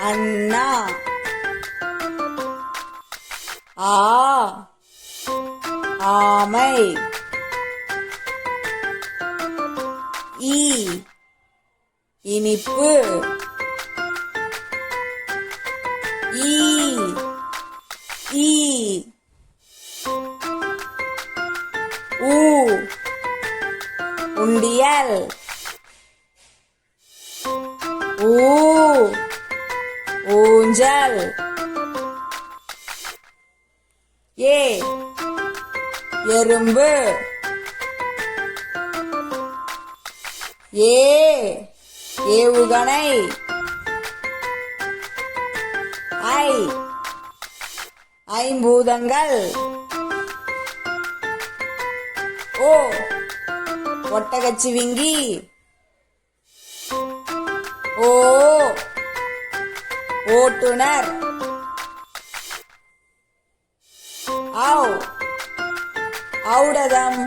அண்ணா. ஆ ஆமை. ஈ இனிப்பு. ஈ ஈ. ஊ உண்டியல். ஊ ஊஞ்சல். ஏ எறும்பு. ஏ ஏவுகணை. ஐ ஐம்பூதங்கள். ஓ ஒட்டகச்சிவிங்கி. ஓ ஓட்டுனர். ஔ ஔடதம்.